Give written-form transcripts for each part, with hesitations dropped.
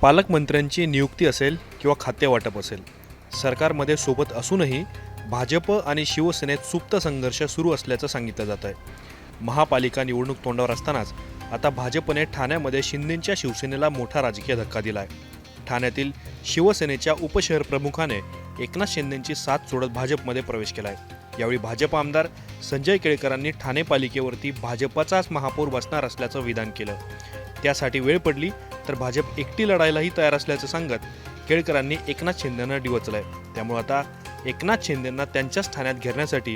पालकमंत्र्यांची नियुक्ती असेल किंवा खातेवाटप असेल, सरकारमध्ये सोबत असूनही भाजप आणि शिवसेनेत सुप्त संघर्ष सुरू असल्याचं सांगितलं जात आहे. महापालिका निवडणूक तोंडावर असतानाच आता भाजपने ठाण्यामध्ये शिंदेंच्या शिवसेनेला मोठा राजकीय धक्का दिला आहे. ठाण्यातील शिवसेनेच्या उपशहर प्रमुखाने एकनाथ शिंदेंची साथ सोडत भाजपमध्ये प्रवेश केला आहे. यावेळी भाजप आमदार संजय केळकरांनी ठाणे पालिकेवरती भाजपचाच महापौर बसणार असल्याचं विधान केलं. त्यासाठी वेळ पडली तर भाजप एकटी लढायलाही तयार असल्याचं सांगत केळकरांनी एकनाथ शिंदेंना डिवचलंय. त्यामुळे आता एकनाथ शिंदेंना त्यांच्याच ठाण्यात घेरण्यासाठी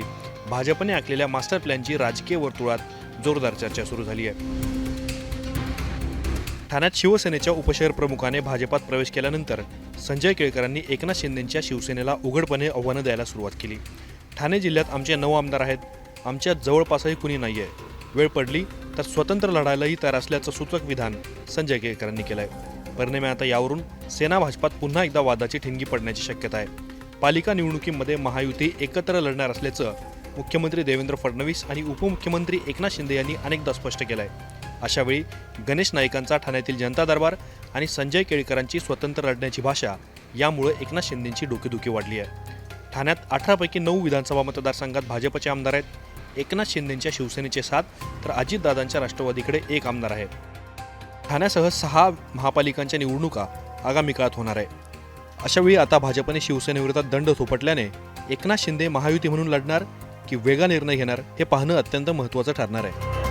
भाजपने आखलेल्या मास्टर प्लॅनची राजकीय वर्तुळात जोरदार चर्चा सुरू झाली आहे. ठाण्यात शिवसेनेच्या उपशहर प्रमुखाने भाजपात प्रवेश केल्यानंतर संजय केळकरांनी एकनाथ शिंदेंच्या शिवसेनेला उघडपणे आव्हानं द्यायला सुरुवात केली. ठाणे जिल्ह्यात आमचे 9 आमदार आहेत, आमच्या जवळपासही कुणी नाही आहे, वेळ पडली तर स्वतंत्र लढायलाही तयार असल्याचं सूचक विधान संजय केळकरांनी केलं आहे. परिणामी आता यावरून सेना भाजपात पुन्हा एकदा वादाची ठिणगी पडण्याची शक्यता आहे. पालिका निवडणुकीमध्ये महायुती एकत्र लढणार असल्याचं मुख्यमंत्री देवेंद्र फडणवीस आणि उपमुख्यमंत्री एकनाथ शिंदे यांनी अनेकदा स्पष्ट केलं आहे. अशावेळी गणेश नाईकांचा ठाण्यातील जनता दरबार आणि संजय केळकरांची स्वतंत्र लढण्याची भाषा यामुळे एकनाथ शिंदेंची डोकेदुखी वाढली आहे. ठाण्यात 18 पैकी 9 विधानसभा मतदारसंघात भाजपचे आमदार आहेत. एकनाथ शिंदेंच्या शिवसेनेचे 7 तर अजितदादांच्या राष्ट्रवादीकडे 1 आमदार आहे. ठाण्यासह 6 महापालिकांच्या निवडणुका आगामी काळात होणार आहे. अशावेळी आता भाजपने शिवसेनेविरोधात दंड थोपटल्याने एकनाथ शिंदे महायुती म्हणून लढणार की वेगळा निर्णय घेणार हे पाहणं अत्यंत महत्त्वाचं ठरणार आहे.